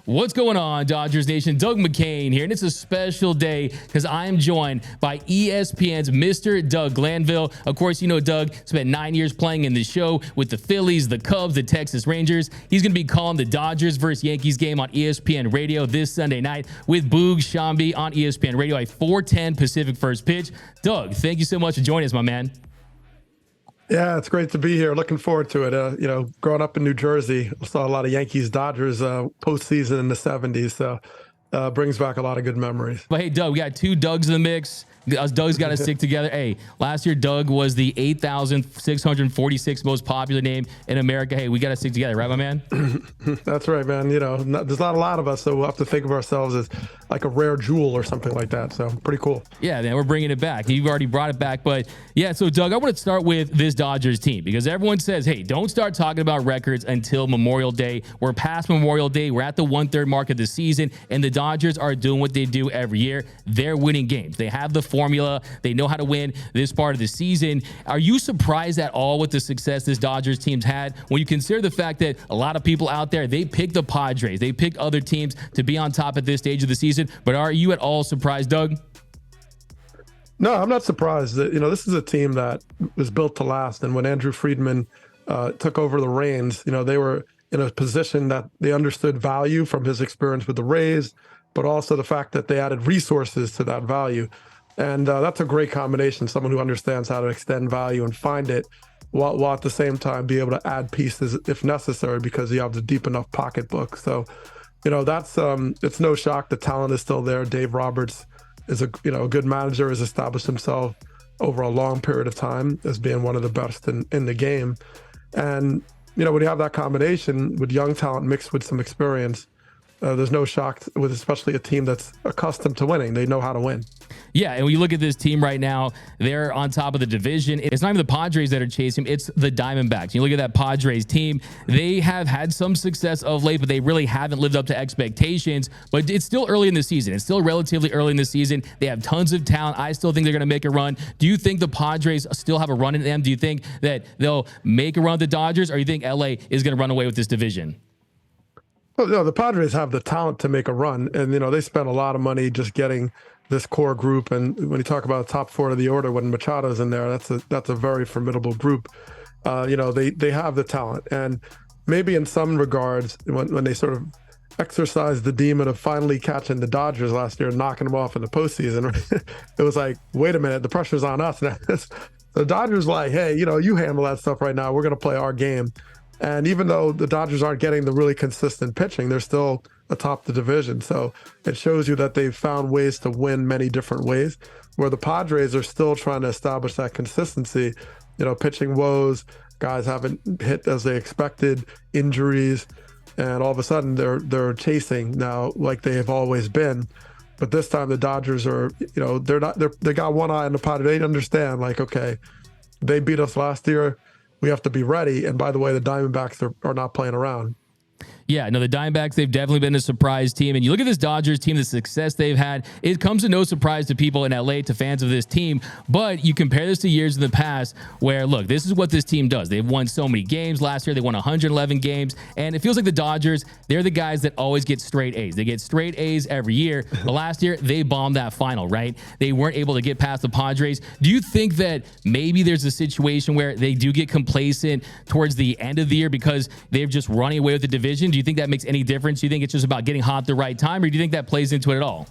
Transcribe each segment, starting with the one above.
What's going on, Dodgers Nation? Doug McCain here, and it's a special day because I am joined by ESPN's Mr. Doug Glanville. Of course, you know Doug spent 9 years playing in the show with the Phillies, the Cubs, the Texas Rangers. He's going to be calling the Dodgers versus Yankees game on ESPN Radio this Sunday night with Boog Shambi on ESPN Radio at 4:10 Pacific first pitch. Doug, thank you so much for joining us, my man. Yeah, it's great to be here. Looking forward to it. Growing up in New Jersey, I saw a lot of Yankees, Dodgers postseason in the 70s. So brings back a lot of good memories. But hey, Doug, we got two Dougs in the mix. Us Dougs got to stick together. Hey, last year, Doug was the 8,646 most popular name in America. Hey, we got to stick together, right, my man? That's right, man. There's not a lot of us, so we'll have to think of ourselves as like a rare jewel or something like that. So pretty cool. Yeah, man, we're bringing it back. You've already brought it back. But yeah, so Doug, I want to start with this Dodgers team because everyone says, hey, don't start talking about records until Memorial Day. We're past Memorial Day. We're at the 1/3 mark of the season, and the Dodgers are doing what they do every year. They're winning games. They have the formula. They know how to win this part of the season. Are you surprised at all with the success this Dodgers team's had when you consider the fact that a lot of people out there, they pick the Padres, they pick other teams to be on top at this stage of the season? But are you at all surprised, Doug? No, I'm not surprised. This is a team that was built to last. And when Andrew Friedman took over the reins, they were in a position that they understood value from his experience with the Rays, but also the fact that they added resources to that value. And that's a great combination, someone who understands how to extend value and find it while at the same time be able to add pieces if necessary because you have the deep enough pocketbook. So, that's it's no shock the talent is still there. Dave Roberts is a good manager, has established himself over a long period of time as being one of the best in the game. And, when you have that combination with young talent mixed with some experience, there's no shock with especially a team that's accustomed to winning. They know how to win. Yeah, and when you look at this team right now, they're on top of the division. It's not even the Padres that are chasing, it's the Diamondbacks. You look at that Padres team, they have had some success of late, but they really haven't lived up to expectations. But it's still early in the season. It's still relatively early in the season. They have tons of talent. I still think they're going to make a run. Do you think the Padres still have a run in them? Do you think that they'll make a run at the Dodgers, or do you think LA is going to run away with this division? Well, no, the Padres have the talent to make a run, and they spent a lot of money just getting this core group. And when you talk about the top four of the order, when Machado's in there, that's a very formidable group. They have the talent, and maybe in some regards, when they sort of exercised the demon of finally catching the Dodgers last year and knocking them off in the postseason, it was like, wait a minute, the pressure's on us now. The Dodgers like, hey, you handle that stuff right now. We're going to play our game. And even though the Dodgers aren't getting the really consistent pitching, they're still atop the division. So it shows you that they've found ways to win many different ways, where the Padres are still trying to establish that consistency. Pitching woes, guys haven't hit as they expected, injuries, and all of a sudden they're chasing now like they have always been. But this time the Dodgers are, they got one eye on the Padres. They understand, like, okay, they beat us last year. We have to be ready. And by the way, the Diamondbacks are not playing around. Yeah, no, the Diamondbacks, they've definitely been a surprise team. And you look at this Dodgers team, the success they've had, it comes to no surprise to people in LA, to fans of this team. But you compare this to years in the past where, look, this is what this team does. They've won so many games. Last year, they won 111 games. And it feels like the Dodgers, they're the guys that always get straight A's. They get straight A's every year. But last year, they bombed that final, right? They weren't able to get past the Padres. Do you think that maybe there's a situation where they do get complacent towards the end of the year because they're just running away with the division? Do you think that makes any difference? Do you think it's just about getting hot at the right time, or do you think that plays into it at all?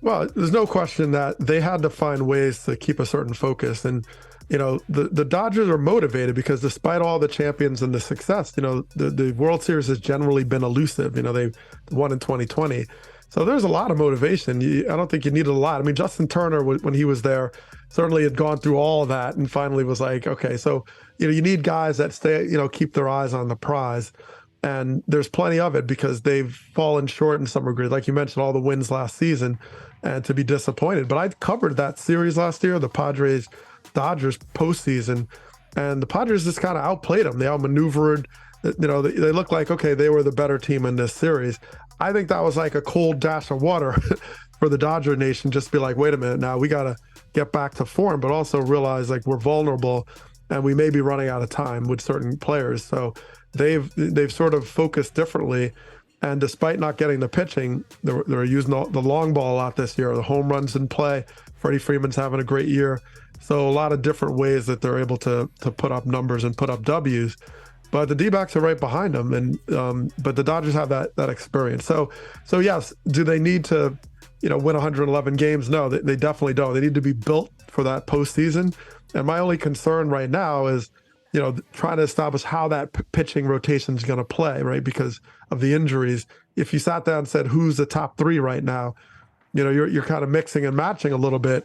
Well, there's no question that they had to find ways to keep a certain focus. And, the Dodgers are motivated because despite all the champions and the success, the World Series has generally been elusive. They won in 2020. So there's a lot of motivation. I don't think you needed a lot. I mean, Justin Turner, when he was there, certainly had gone through all of that and finally was like, okay, so, you need guys that stay, keep their eyes on the prize. And there's plenty of it because they've fallen short in some regard. Like you mentioned, all the wins last season and to be disappointed. But I covered that series last year, the Padres-Dodgers postseason, and the Padres just kind of outplayed them. They outmaneuvered. They looked like, okay, they were the better team in this series. I think that was like a cold dash of water for the Dodger Nation. Just be like, wait a minute, now we got to get back to form, but also realize like we're vulnerable and we may be running out of time with certain players. So they've sort of focused differently And despite not getting the pitching, they're using the long ball a lot this year. The home runs in play. Freddie Freeman's having a great year. So a lot of different ways that they're able to put up numbers and put up W's. But the D-backs are right behind them, and but the Dodgers have that experience. So yes, do they need to, win 111 games? No, they definitely don't. They need to be built for that postseason. And my only concern right now is, trying to establish how that pitching rotation is going to play, right? Because of the injuries. If you sat down and said, who's the top three right now, you're kind of mixing and matching a little bit.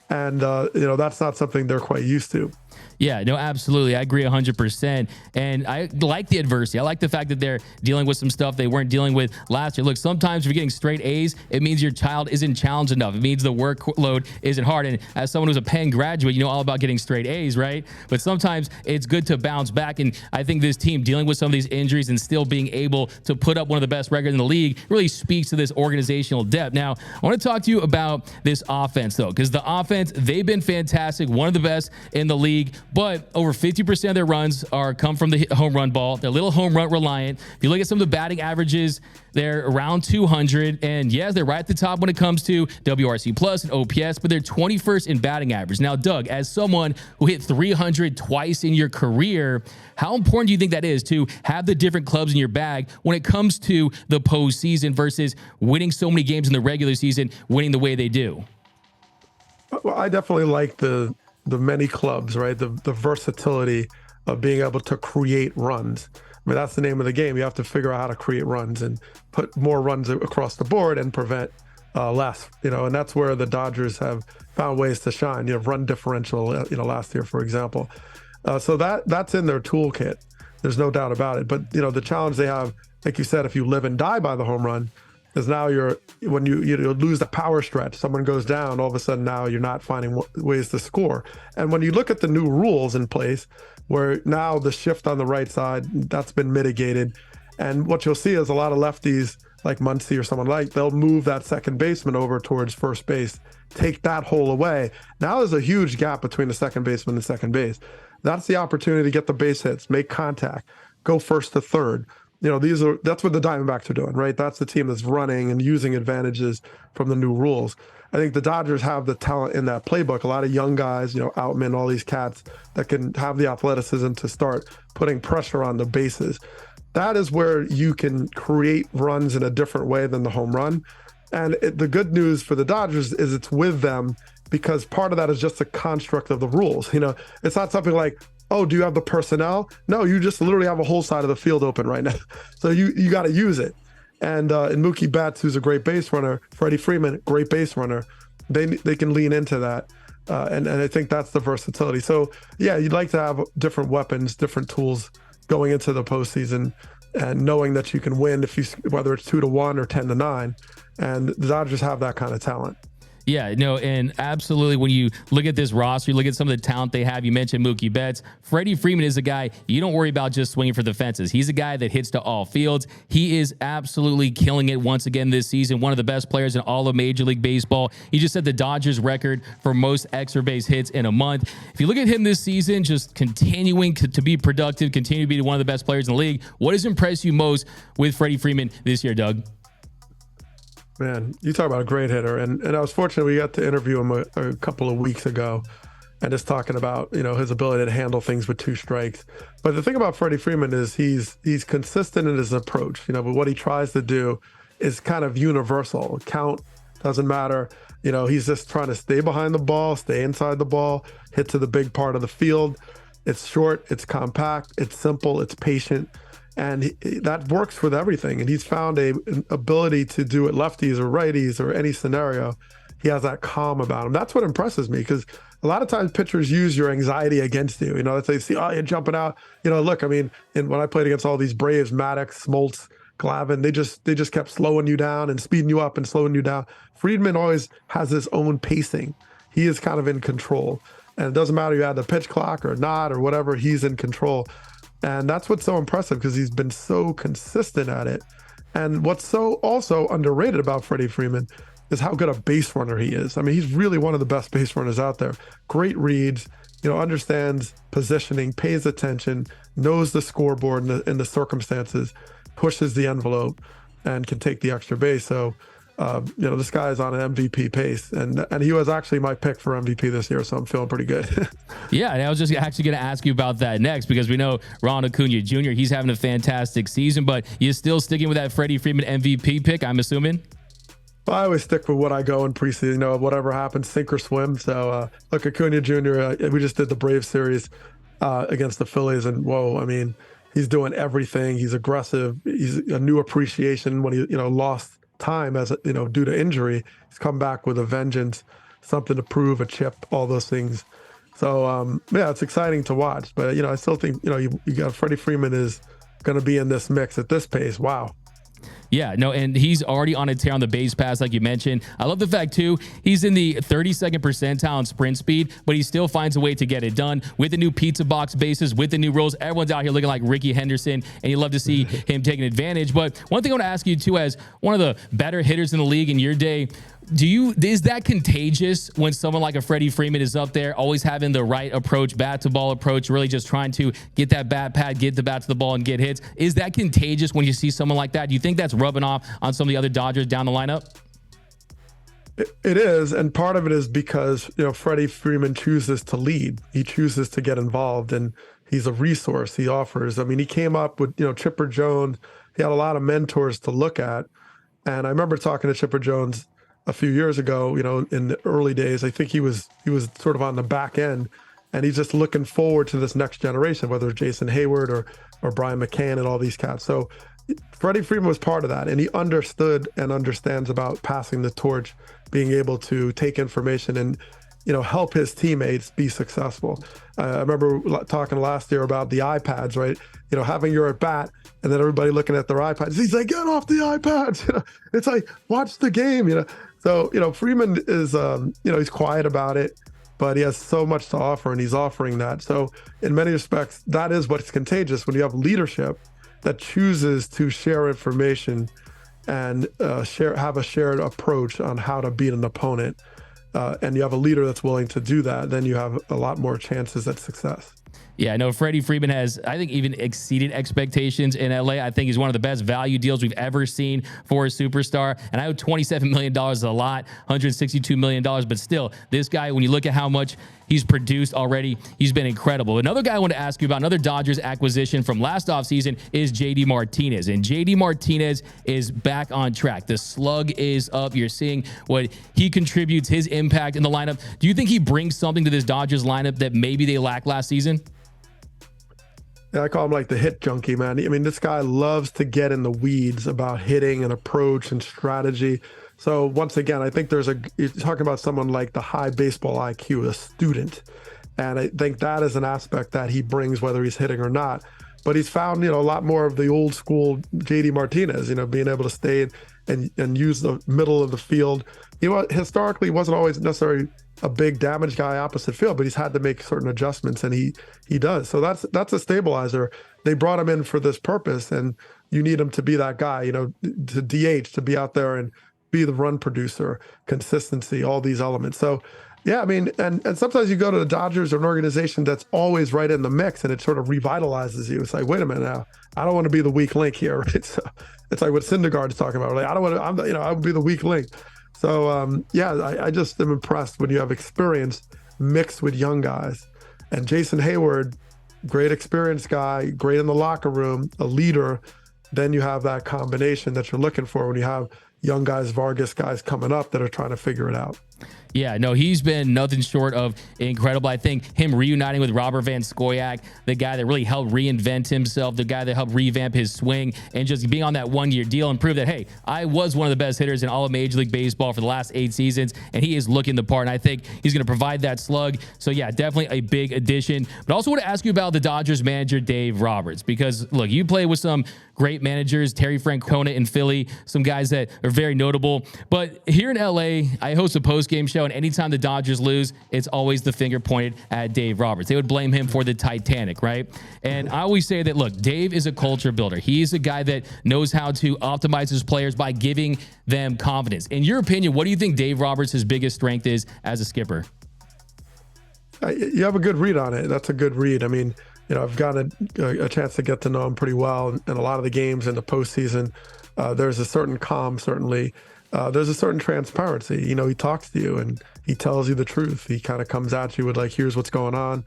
And, that's not something they're quite used to. Yeah, no, absolutely. I agree 100%. And I like the adversity. I like the fact that they're dealing with some stuff they weren't dealing with last year. Look, sometimes if you're getting straight A's, it means your child isn't challenged enough. It means the workload isn't hard. And as someone who's a Penn graduate, you know all about getting straight A's, right? But sometimes it's good to bounce back. And I think this team dealing with some of these injuries and still being able to put up one of the best records in the league really speaks to this organizational depth. Now, I want to talk to you about this offense, though, because the offense, they've been fantastic, one of the best in the league. But over 50% of their runs come from the home run ball. They're a little home run reliant. If you look at some of the batting averages, they're around 200. And yes, they're right at the top when it comes to WRC plus and OPS, but they're 21st in batting average. Now, Doug, as someone who hit 300 twice in your career, how important do you think that is to have the different clubs in your bag when it comes to the postseason versus winning so many games in the regular season, winning the way they do? Well, I definitely like the many clubs, right? The versatility of being able to create runs. I mean, that's the name of the game. You have to figure out how to create runs and put more runs across the board and prevent less, and that's where the Dodgers have found ways to shine, run differential, last year, for example. So that's in their toolkit. There's no doubt about it. But, the challenge they have, like you said, if you live and die by the home run, is now when you lose the power stretch, someone goes down, all of a sudden now you're not finding ways to score. And when you look at the new rules in place, where now the shift on the right side, that's been mitigated. And what you'll see is a lot of lefties like Muncy or someone they'll move that second baseman over towards first base, take that hole away. Now there's a huge gap between the second baseman and second base. That's the opportunity to get the base hits, make contact, go first to third. That's what the Diamondbacks are doing, right? That's the team that's running and using advantages from the new rules. I think the Dodgers have the talent in that playbook. A lot of young guys, Outman, all these cats that can have the athleticism to start putting pressure on the bases. That is where you can create runs in a different way than the home run. And the good news for the Dodgers is it's with them, because part of that is just a construct of the rules. It's not something like, oh, do you have the personnel? No, you just literally have a whole side of the field open right now. So you got to use it. And in Mookie Betts, who's a great base runner, Freddie Freeman, great base runner, they can lean into that. And I think that's the versatility. So, yeah, you'd like to have different weapons, different tools going into the postseason, and knowing that you can win whether it's 2-1 or 10-9. And the Dodgers have that kind of talent. Yeah, no, and absolutely. When you look at this roster, you look at some of the talent they have. You mentioned Mookie Betts. Freddie Freeman is a guy you don't worry about just swinging for the fences. He's a guy that hits to all fields. He is absolutely killing it once again this season. One of the best players in all of Major League Baseball. He just set the Dodgers record for most extra base hits in a month. If you look at him this season, just continuing to be productive, continue to be one of the best players in the league. What has impressed you most with Freddie Freeman this year, Doug? Man, you talk about a great hitter. And I was fortunate we got to interview him a couple of weeks ago, and just talking about, his ability to handle things with 2 strikes. But the thing about Freddie Freeman is he's consistent in his approach, but what he tries to do is kind of universal. Count doesn't matter. He's just trying to stay behind the ball, stay inside the ball, hit to the big part of the field. It's short, it's compact, it's simple, it's patient. And that works with everything. And he's found an ability to do it lefties or righties or any scenario. He has that calm about him. That's what impresses me, because a lot of times pitchers use your anxiety against you. They see, oh, you're jumping out. Look, I mean, when I played against all these Braves, Maddox, Smoltz, Glavine, they just kept slowing you down and speeding you up and slowing you down. Friedman always has his own pacing. He is kind of in control. And it doesn't matter you had the pitch clock or not or whatever, he's in control. And that's what's so impressive, because he's been so consistent at it. And what's so also underrated about Freddie Freeman is how good a base runner he is. I mean, he's really one of the best base runners out there. Great reads, understands positioning, pays attention, knows the scoreboard and the circumstances, pushes the envelope. and can take the extra base. So, this guy is on an MVP pace, and he was actually my pick for MVP this year. So I'm feeling pretty good. Yeah, and I was just actually going to ask you about that next, because we know Ronald Acuna Jr., he's having a fantastic season, but you're still sticking with that Freddie Freeman MVP pick, I'm assuming? I always stick with what I go in preseason, whatever happens, sink or swim. So, look, Acuna Jr., we just did the Braves series against the Phillies, and whoa, I mean, he's doing everything. He's aggressive. He's a new appreciation when he, lost time as due to injury. He's come back with a vengeance, something to prove, a chip, all those things. So it's exciting to watch. But I still think you got Freddie Freeman is going to be in this mix at this pace. Wow. Yeah, no, and he's already on a tear on the base pass, like you mentioned. I love the fact, too, he's in the 32nd percentile in sprint speed, but he still finds a way to get it done with the new pizza box bases, with the new rules. Everyone's out here looking like Ricky Henderson, and you love to see him taking advantage. But one thing I want to ask you, too, as one of the better hitters in the league in your day, is that contagious when someone like a Freddie Freeman is up there, always having the right approach, bat to ball approach, really just trying to get that bat pad, get the bat to the ball, and get hits? Is that contagious when you see someone like that? Do you think that's rubbing off on some of the other Dodgers down the lineup? It is, and part of it is because Freddie Freeman chooses to lead. He chooses to get involved, and he's a resource. He offers. I mean, he came up with Chipper Jones. He had a lot of mentors to look at, and I remember talking to Chipper Jones a few years ago, in the early days. I think he was sort of on the back end, and he's just looking forward to this next generation, whether it's Jason Hayward or Brian McCann and all these cats. So Freddie Freeman was part of that, and he understood and understands about passing the torch, being able to take information and help his teammates be successful. I remember talking last year about the iPads, right? Having your at bat and then everybody looking at their iPads. He's like, get off the iPads. It's like, watch the game. So Freeman is he's quiet about it, but he has so much to offer, and he's offering that. So in many respects, that is what's contagious, when you have leadership that chooses to share information and have a shared approach on how to beat an opponent. And you have a leader that's willing to do that, then you have a lot more chances at success. Yeah, I know Freddie Freeman has, I think, even exceeded expectations in LA. I think he's one of the best value deals we've ever seen for a superstar. And I know $27 million is a lot, $162 million. But still, this guy, when you look at how much he's produced already, he's been incredible. Another guy I want to ask you about, another Dodgers acquisition from last offseason, is JD Martinez. And JD Martinez is back on track. The slug is up. You're seeing what he contributes, his impact in the lineup. Do you think he brings something to this Dodgers lineup that maybe they lacked last season? Yeah, I call him like the hit junkie, man. I mean, this guy loves to get in the weeds about hitting and approach and strategy. So once again, I think you're talking about someone like the high baseball IQ, a student. And I think that is an aspect that he brings, whether he's hitting or not. But he's found, a lot more of the old school JD Martinez, being able to stay and use the middle of the field. Historically wasn't always necessarily a big damage guy opposite field, but he's had to make certain adjustments, and he does. So that's a stabilizer. They brought him in for this purpose, and you need him to be that guy, to DH, to be out there and be the run producer, consistency, all these elements. So yeah, I mean, and sometimes you go to the Dodgers or an organization that's always right in the mix, and it sort of revitalizes you. It's like, wait a minute now, I don't want to be the weak link here, right? So it's like what Syndergaard is talking about. Like, I don't want to, I would be the weak link. So I just am impressed when you have experience mixed with young guys. And Jason Hayward, great experienced guy, great in the locker room, a leader. Then you have that combination that you're looking for when you have young guys, Vargas guys coming up that are trying to figure it out. Yeah, no, he's been nothing short of incredible. I think him reuniting with Robert Van Scoyoc, the guy that really helped reinvent himself, the guy that helped revamp his swing, and just being on that one-year deal and prove that, hey, I was one of the best hitters in all of Major League Baseball for the last 8 seasons, and he is looking the part, and I think he's going to provide that slug. So, yeah, definitely a big addition. But I also want to ask you about the Dodgers manager, Dave Roberts, because, look, you play with some great managers, Terry Francona in Philly, some guys that are very notable. But here in LA, I host a post-game show, and anytime the Dodgers lose, it's always the finger pointed at Dave Roberts. They would blame him for the Titanic, right? And I always say that, look, Dave is a culture builder. He's a guy that knows how to optimize his players by giving them confidence. In your opinion, what do you think Dave Roberts' biggest strength is as a skipper? You have a good read on it. That's a good read. I mean, I've gotten a chance to get to know him pretty well in a lot of the games in the postseason. There's a certain calm, certainly. There's a certain transparency. He talks to you and he tells you the truth. He kind of comes at you with like, here's what's going on.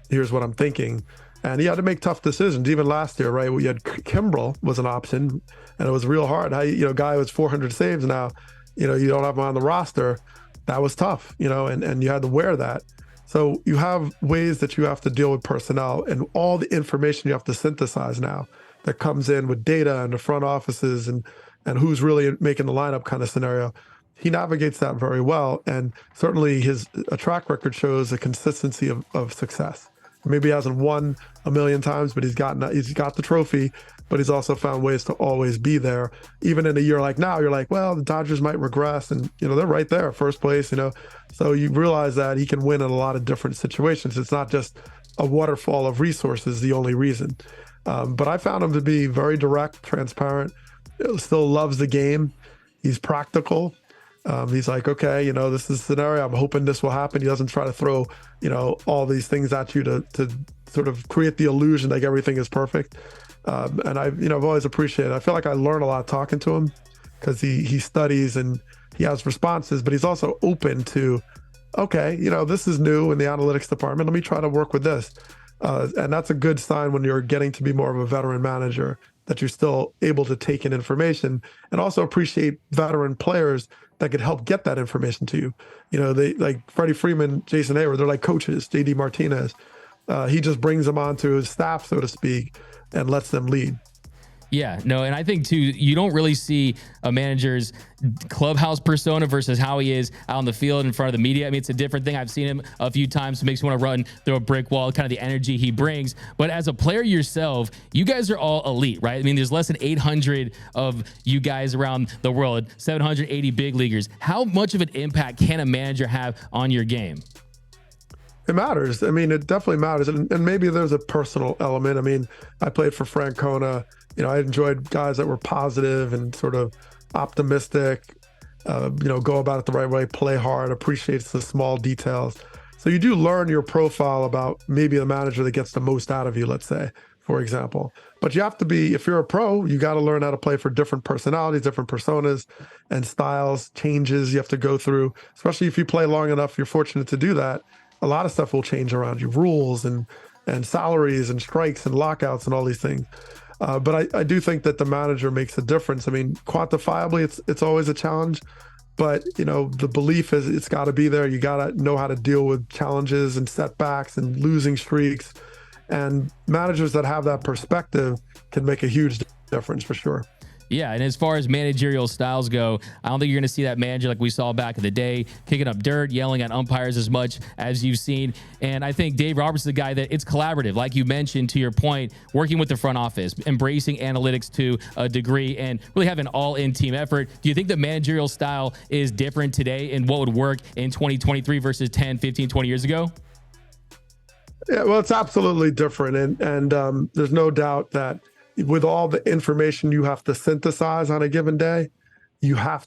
Here's what I'm thinking. And he had to make tough decisions. Even last year, right? We had Kimbrel was an option, and it was real hard. Guy was 400 saves now, you don't have him on the roster. That was tough, and you had to wear that. So you have ways that you have to deal with personnel and all the information you have to synthesize now that comes in with data and the front offices and who's really making the lineup kind of scenario. He navigates that very well. And certainly his track record shows a consistency of success. Maybe he hasn't won a million times, but he's got the trophy, but he's also found ways to always be there. Even in a year like now, you're like, well, the Dodgers might regress, and they're right there, first place, So you realize that he can win in a lot of different situations. It's not just a waterfall of resources, the only reason. But I found him to be very direct, transparent, still loves the game. He's practical. He's like, okay, this is a scenario. I'm hoping this will happen. He doesn't try to throw, all these things at you to sort of create the illusion like everything is perfect. And I've always appreciated it. I feel like I learn a lot talking to him because he studies and he has responses, but he's also open to, okay, this is new in the analytics department. Let me try to work with this. And that's a good sign when you're getting to be more of a veteran manager, that you're still able to take in information and also appreciate veteran players that could help get that information to you. They like Freddie Freeman, Jason Hayward, they're like coaches, JD Martinez. He just brings them onto his staff, so to speak, and lets them lead. Yeah, no, and I think too, you don't really see a manager's clubhouse persona versus how he is out on the field in front of the media. I mean, it's a different thing. I've seen him a few times. It makes me want to run through a brick wall, kind of the energy he brings. But as a player yourself, you guys are all elite, right? I mean, there's less than 800 of you guys around the world, 780 big leaguers. How much of an impact can a manager have on your game? It matters. I mean, it definitely matters. And maybe there's a personal element. I mean, I played for Francona. I enjoyed guys that were positive and sort of optimistic, go about it the right way, play hard, appreciates the small details. So you do learn your profile about maybe the manager that gets the most out of you, let's say, for example. But you have to be, if you're a pro, you got to learn how to play for different personalities, different personas and styles, changes you have to go through, especially if you play long enough, you're fortunate to do that. A lot of stuff will change around you, rules and salaries and strikes and lockouts and all these things. But I do think that the manager makes a difference. I mean, quantifiably, it's always a challenge, but the belief is it's got to be there. You got to know how to deal with challenges and setbacks and losing streaks. And managers that have that perspective can make a huge difference for sure. Yeah, and as far as managerial styles go, I don't think you're going to see that manager like we saw back in the day, kicking up dirt, yelling at umpires as much as you've seen. And I think Dave Roberts is the guy that it's collaborative, like you mentioned, to your point, working with the front office, embracing analytics to a degree, and really having an all-in team effort. Do you think the managerial style is different today and what would work in 2023 versus 10, 15, 20 years ago? Yeah, well, it's absolutely different. And there's no doubt that with all the information you have to synthesize on a given day, you have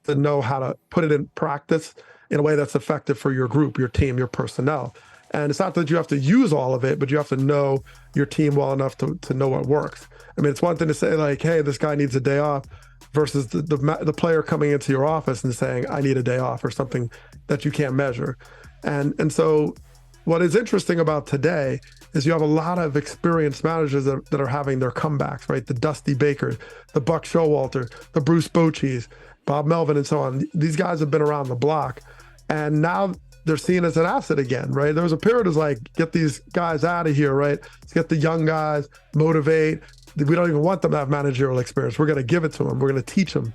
to know how to put it in practice in a way that's effective for your group, your team, your personnel. And it's not that you have to use all of it, but you have to know your team well enough to know what works. I mean, it's one thing to say like, hey, this guy needs a day off versus the player coming into your office and saying, I need a day off, or something that you can't measure. And so what is interesting about today is you have a lot of experienced managers that are having their comebacks, right? The Dusty Bakers, the Buck Showalter, the Bruce Bocheys, Bob Melvin, and so on. These guys have been around the block, and now they're seen as an asset again, right? There was a period of like, get these guys out of here, right? Let's get the young guys, motivate. We don't even want them to have managerial experience. We're going to give it to them. We're going to teach them.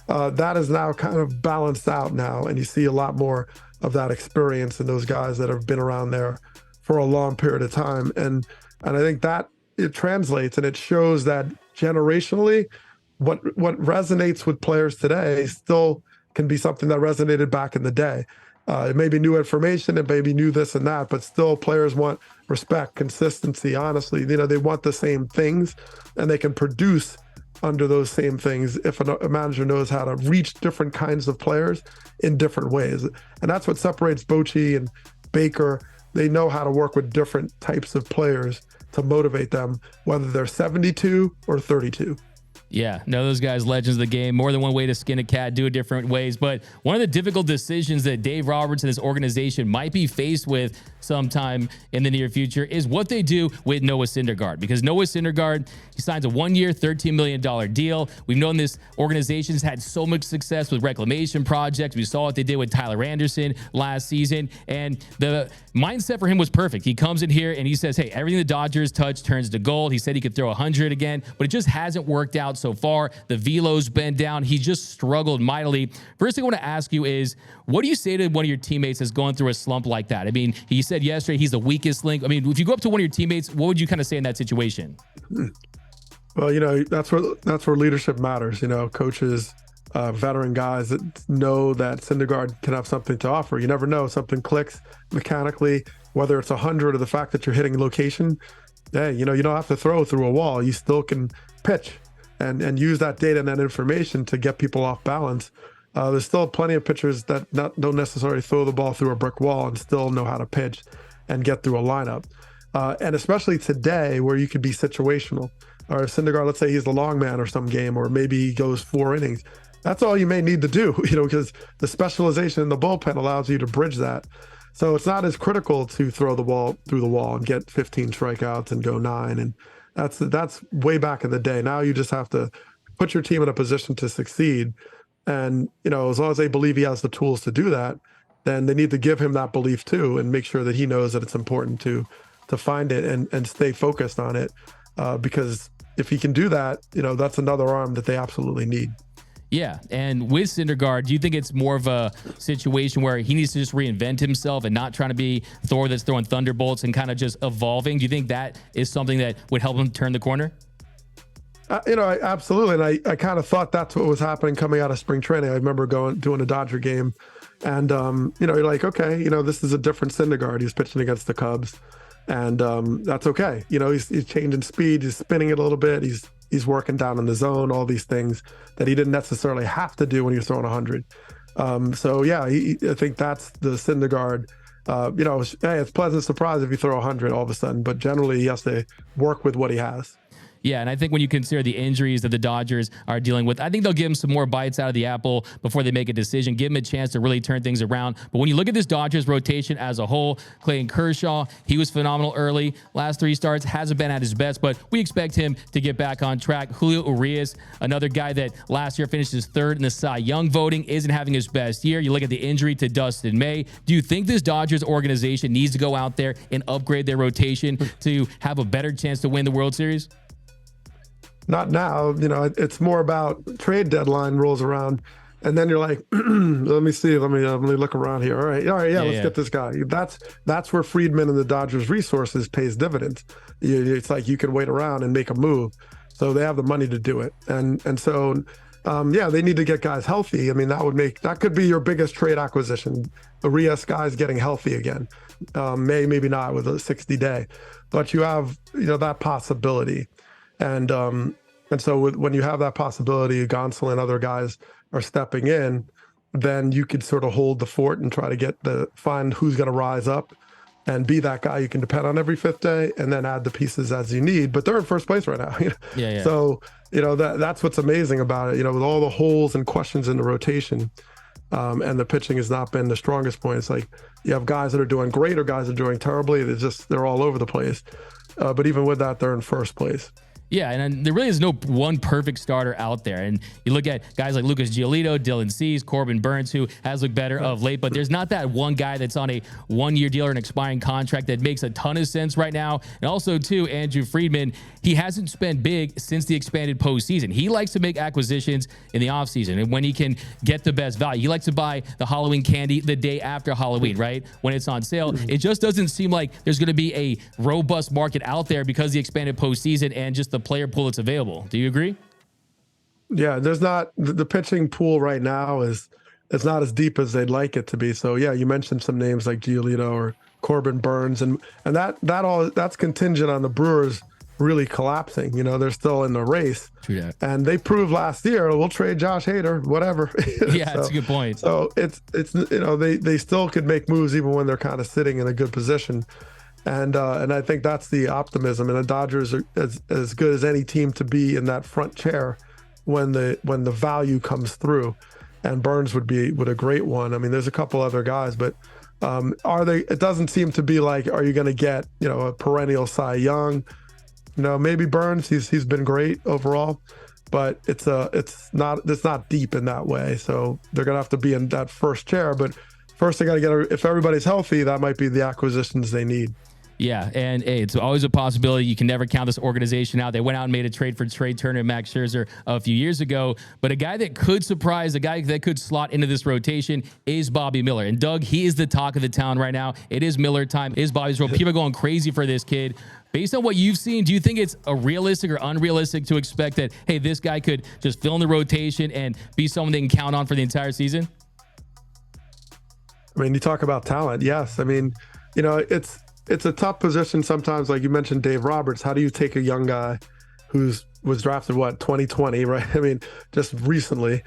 That is now kind of balanced out now, and you see a lot more of that experience in those guys that have been around there for a long period of time. And I think that it translates and it shows that generationally, what resonates with players today still can be something that resonated back in the day. It may be new information, it may be new this and that, but still players want respect, consistency, honestly. They want the same things, and they can produce under those same things if a manager knows how to reach different kinds of players in different ways. And that's what separates Bochy and Baker. They know how to work with different types of players to motivate them, whether they're 72 or 32. Yeah, no, those guys, legends of the game. More than one way to skin a cat, do it different ways. But one of the difficult decisions that Dave Roberts and his organization might be faced with sometime in the near future is what they do with Noah Syndergaard. Because Noah Syndergaard, he signs a 1-year, $13 million deal. We've known this organization's had so much success with reclamation projects. We saw what they did with Tyler Anderson last season. And the mindset for him was perfect. He comes in here and he says, hey, everything the Dodgers touch turns to gold. He said he could throw 100 again, but it just hasn't worked out so far. The velo's been down. He just struggled mightily. First thing I want to ask you is, what do you say to one of your teammates that's going through a slump like that? I mean, he said yesterday he's the weakest link. I mean, if you go up to one of your teammates, what would you kind of say in that situation? Well, that's where leadership matters. Coaches, veteran guys that know that Syndergaard can have something to offer. You never know. Something clicks mechanically, whether it's 100 or the fact that you're hitting location. Hey, you don't have to throw through a wall. You still can pitch and use that data and that information to get people off balance. There's still plenty of pitchers that don't necessarily throw the ball through a brick wall and still know how to pitch and get through a lineup. And especially today where you could be situational. Or Syndergaard, let's say he's the long man or some game, or maybe he goes 4 innings. That's all you may need to do, because the specialization in the bullpen allows you to bridge that. So it's not as critical to throw the ball through the wall and get 15 strikeouts and go 9. And that's way back in the day. Now you just have to put your team in a position to succeed. And, as long as they believe he has the tools to do that, then they need to give him that belief too, and make sure that he knows that it's important to find it and stay focused on it. Because if he can do that, that's another arm that they absolutely need. Yeah, and with Syndergaard, do you think it's more of a situation where he needs to just reinvent himself and not trying to be Thor that's throwing thunderbolts and kind of just evolving? Do you think that is something that would help him turn the corner? Absolutely. And I kind of thought that's what was happening coming out of spring training. I remember doing a Dodger game and, you're like, okay, this is a different Syndergaard. He's pitching against the Cubs and that's okay. He's changing speed. He's spinning it a little bit. He's working down in the zone, all these things that he didn't necessarily have to do when he was throwing 100. So yeah, I think that's the Syndergaard. Hey, it's a pleasant surprise if you throw 100 all of a sudden, but generally he has to work with what he has. Yeah, and I think when you consider the injuries that the Dodgers are dealing with, I think they'll give him some more bites out of the apple before they make a decision, give him a chance to really turn things around. But when you look at this Dodgers rotation as a whole, Clayton Kershaw, he was phenomenal early. Last 3 starts, hasn't been at his best, but we expect him to get back on track. Julio Urias, another guy that last year finished his 3rd in the Cy Young voting, isn't having his best year. You look at the injury to Dustin May. Do you think this Dodgers organization needs to go out there and upgrade their rotation to have a better chance to win the World Series? Not now. It's more about trade deadline rolls around, and then you're like, let me see, let me look around here. All right, yeah, let's get this guy. That's where Friedman and the Dodgers resources pays dividends. It's like you can wait around and make a move, so they have the money to do it, and so they need to get guys healthy. I mean, that could be your biggest trade acquisition. Urias guys getting healthy again. Maybe not with a 60-day, but you have that possibility. And so when you have that possibility, Gonsolin and other guys are stepping in, then you could sort of hold the fort and try to find who's going to rise up and be that guy you can depend on every 5th day, and then add the pieces as you need. But they're in first place right now. Yeah. So that's what's amazing about it. With all the holes and questions in the rotation, and the pitching has not been the strongest point. It's like you have guys that are doing great or guys that are doing terribly. They're all over the place. But even with that, they're in first place. Yeah, and there really is no one perfect starter out there. And you look at guys like Lucas Giolito, Dylan Cease, Corbin Burns, who has looked better of late, but there's not that one guy that's on a 1-year deal or an expiring contract that makes a ton of sense right now. And also, too, Andrew Friedman, he hasn't spent big since the expanded postseason. He likes to make acquisitions in the offseason, and when he can get the best value. He likes to buy the Halloween candy the day after Halloween, right? When it's on sale. It just doesn't seem like there's going to be a robust market out there because of the expanded postseason and just the player pool that's available. Do you agree? Yeah, there's not the pitching pool right now it's not as deep as they'd like it to be. So yeah, you mentioned some names like Giolito or Corbin Burns, and that's contingent on the Brewers really collapsing. They're still in the race. True that. And they proved last year, we'll trade Josh Hader, whatever. Yeah, that's a good point. So it's they still could make moves even when they're kind of sitting in a good position. And I think that's the optimism. And the Dodgers are as good as any team to be in that front chair when the value comes through. And Burns would a great one. I mean, there's a couple other guys, but it doesn't seem to be like, are you going to get, a perennial Cy Young? Maybe Burns, he's been great overall, but it's not deep in that way. So they're going to have to be in that first chair, but first they got to if everybody's healthy, that might be the acquisitions they need. Yeah, and hey, it's always a possibility. You can never count this organization out. They went out and made a trade for Trey Turner and Max Scherzer a few years ago. But a guy that could surprise, a guy that could slot into this rotation is Bobby Miller. And Doug, he is the talk of the town right now. It is Miller time. It is Bobby's role. People are going crazy for this kid. Based on what you've seen, do you think it's a realistic or unrealistic to expect that, hey, this guy could just fill in the rotation and be someone they can count on for the entire season? I mean, you talk about talent. Yes. I mean, it's a tough position sometimes. Like you mentioned, Dave Roberts. How do you take a young guy was drafted, 2020, right? I mean, just recently,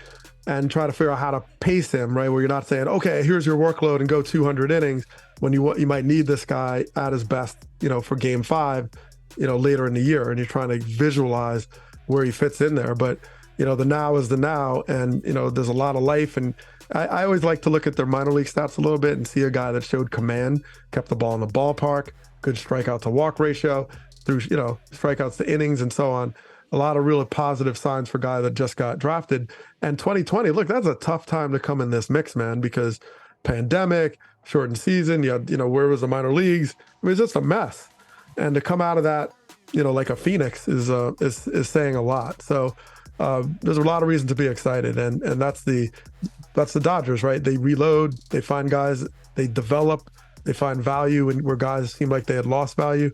and try to figure out how to pace him, right? Where you're not saying, okay, here's your workload and go 200 innings when you might need this guy at his best, for game 5, later in the year. And you're trying to visualize where he fits in there. But, the now is the now. And, there's a lot of life. And I always like to look at their minor league stats a little bit and see a guy that showed command, kept the ball in the ballpark, good strikeout to walk ratio, through, strikeouts to innings and so on. A lot of really positive signs for a guy that just got drafted. And 2020, look, that's a tough time to come in this mix, man, because pandemic, shortened season, where was the minor leagues? I mean, it's just a mess. And to come out of that, like a phoenix is saying a lot. So there's a lot of reason to be excited. And that's the Dodgers, right? They reload, they find guys, they develop, they find value where guys seem like they had lost value.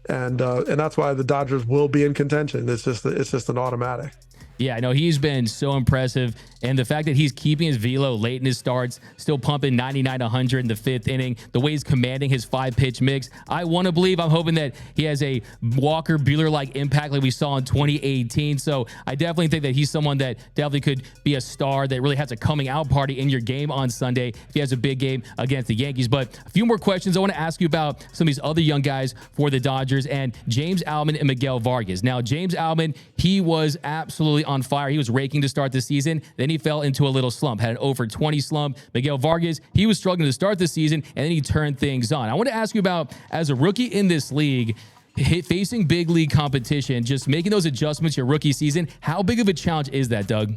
And that's why the Dodgers will be in contention. It's just an automatic. Yeah, I know he's been so impressive. And the fact that he's keeping his velo late in his starts, still pumping 99 to 100 in the 5th inning, the way he's commanding his 5-pitch mix, I want to believe, I'm hoping that he has a Walker Buehler-like impact like we saw in 2018. So I definitely think that he's someone that definitely could be a star that really has a coming out party in your game on Sunday if he has a big game against the Yankees. But a few more questions I want to ask you about some of these other young guys for the Dodgers, and James Outman and Miguel Vargas. Now, James Outman, he was absolutely on fire. He was raking to start the season. Then he fell into a little slump, had an over 20 slump. Miguel Vargas, he was struggling to start the season, and then he turned things on. I want to ask you about, as a rookie in this league, facing big league competition, just making those adjustments your rookie season, how big of a challenge is that, Doug?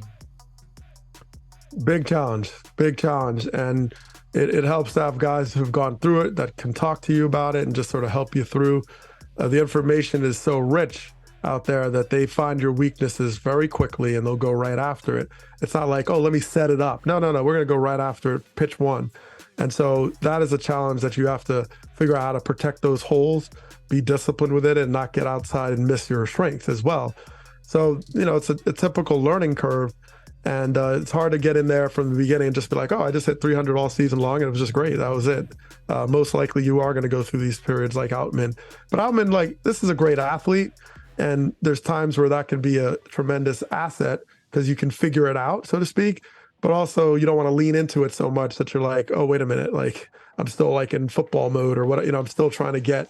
Big challenge. And it helps to have guys who've gone through it that can talk to you about it and just sort of help you through. The information is so rich out there that they find your weaknesses very quickly and they'll go right after it. It's not like, oh, let me set it up. No, we're going to go right after it, pitch one. And so that is a challenge that you have to figure out how to protect those holes, be disciplined with it, and not get outside and miss your strengths as well. So, it's a typical learning curve. And it's hard to get in there from the beginning and just be like, oh, I just hit 300 all season long and it was just great. That was it. Most likely you are going to go through these periods like Outman. But Outman, this is a great athlete. And there's times where that can be a tremendous asset because you can figure it out, so to speak. But also you don't want to lean into it so much that you're like, oh, wait a minute, I'm still in football mode or what, I'm still trying to get,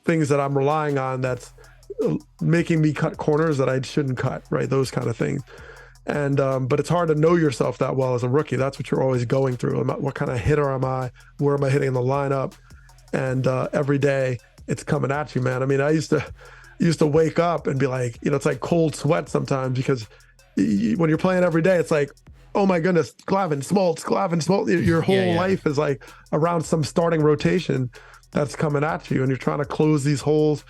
things that I'm relying on that's making me cut corners that I shouldn't cut, right? Those kind of things. And, but it's hard to know yourself that well as a rookie. That's what you're always going through. What kind of hitter am I? Where am I hitting in the lineup? And every day, it's coming at you, man. I mean, I used to wake up and be like, it's like cold sweat sometimes because when you're playing every day, it's like, oh my goodness, Glavine Smoltz. Your whole life is like around some starting rotation that's coming at you, and you're trying to close these holes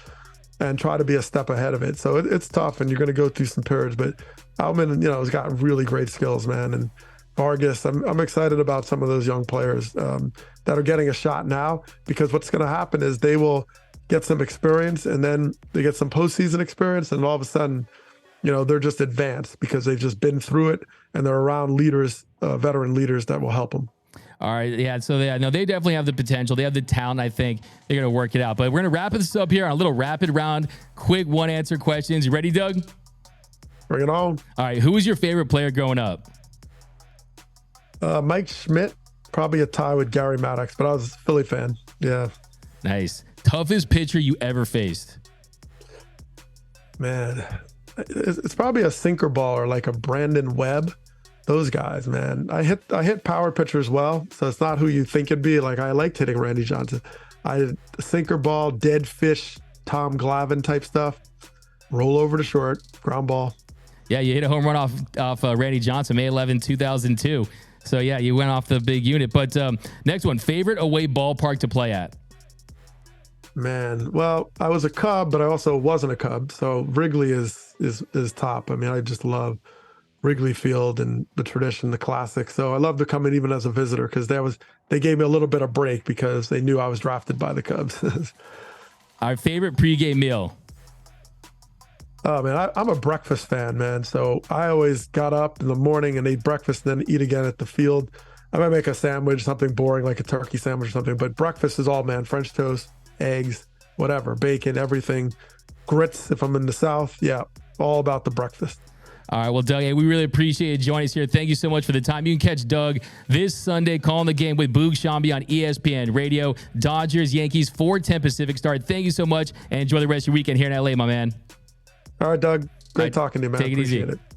and try to be a step ahead of it. So it's tough, and you're going to go through some periods. But Outman, has got really great skills, man. And Vargas, I'm excited about some of those young players that are getting a shot now, because what's going to happen is they will get some experience, and then they get some postseason experience, and all of a sudden, they're just advanced because they've just been through it, and they're around leaders, veteran leaders that will help them. All right. Yeah. So they definitely have the potential. They have the talent. I think they're going to work it out. But we're going to wrap this up here on a little rapid round, quick one-answer questions. You ready, Doug? Bring it on. All right. Who was your favorite player growing up? Mike Schmidt, probably a tie with Gary Maddox, but I was a Philly fan. Yeah. Nice. Toughest pitcher you ever faced? Man, it's probably a sinker ball or like a Brandon Webb. Those guys, man. I hit power pitchers well, so it's not who you think it'd be. Like I liked hitting Randy Johnson. I sinker ball, dead fish, Tom Glavine type stuff. Roll over to short, ground ball. Yeah, you hit a home run off Randy Johnson, May 11, 2002. So yeah, you went off the big unit. But next one, favorite away ballpark to play at? Man, well, I was a Cub, but I also wasn't a Cub. So Wrigley is top. I mean, I just love Wrigley Field and the tradition, the classic. So I love to come in even as a visitor because they gave me a little bit of break because they knew I was drafted by the Cubs. Our favorite pregame meal? Oh man, I'm a breakfast fan, man. So I always got up in the morning and ate breakfast, and then eat again at the field. I might make a sandwich, something boring like a turkey sandwich or something, but breakfast is all, man. French toast, eggs, whatever, bacon, everything. Grits if I'm in the South. Yeah, all about the breakfast. All right, well, Doug, we really appreciate you joining us here. Thank you so much for the time. You can catch Doug this Sunday calling the game with Boog Shambi on ESPN Radio. Dodgers, Yankees, 4:10 Pacific start. Thank you so much, and enjoy the rest of your weekend here in LA, my man. All right, Doug. Great talking to you, man. Take it easy. Appreciate it.